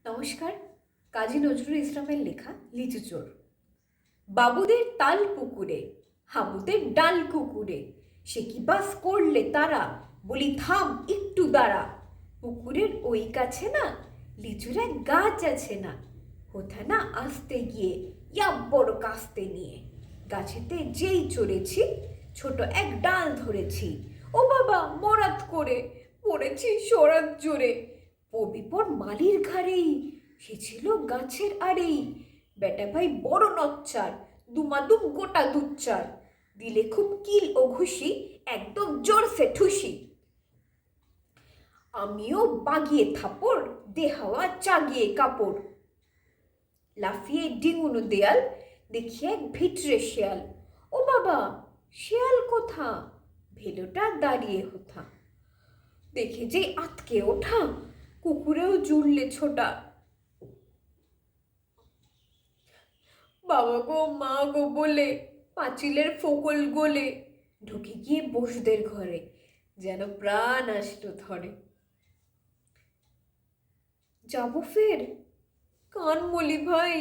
নমস্কার। কাজী নজরুল ইসলামের লেখা লিচু চোর। বাবুদের তাল পুকুরে, হাবুদের ডাল কুকুরে, সে কি বাস করলে তারা, বলি থাম একটু দাঁড়া। পুকুরের ওই কাছে না লিচুর এক গাছ আছে না, কোথা না আসতে গিয়ে বড় কাস্তে নিয়ে। গাছেতে যেই চড়েছি, ছোট এক ডাল ধরেছি, ও বাবা মরাত করে পড়েছি সরাত জোরে। বিপদ মালির ঘাড়েই, সে ছিল গাছের আড়েই। বেটা ভাই বড় নচ্চার, দুমাদুম গোটা দুচ্চার, দিলে খুব কিল ও ঘুষি, একদম জোরসে ঠুসি। আমিও বাগিয়ে থাপড়, দেহাওয়া চাগিয়ে কাপড়। লাফিয়ে ডিঙুনো দেয়াল, দেখি এক ভিতরে শেয়াল। ও বাবা শেয়াল কোথা, ভেলোটা দাঁড়িয়ে হোথা। দেখে যে আতকে ওঠা, কুকুরেও জুড়লে ছোটা। বাবা গো মা গো বলে পাঁচিলের ফোকল গোলে ঢুকে গিয়ে বসদের ঘরে, যেন প্রাণ আসলো ধরে। যাবো ফের, কান মলি ভাই,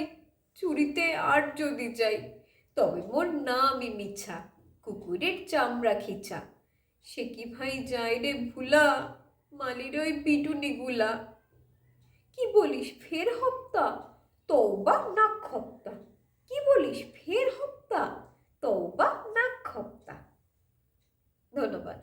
চুরিতে আর যদি যাই, তবে মোর নামই মিছা, কুকুরের চামড়া খিচা। সে কি ভাই যায় রে ভুলা, মালির ওই পিটুনি গুলা। কি বলিস ফের হপ্তা, তওবা নাক খপ্তা। কি বলিস ফের হপ্তা, তওবা নাক খপ্তা। ধন্যবাদ।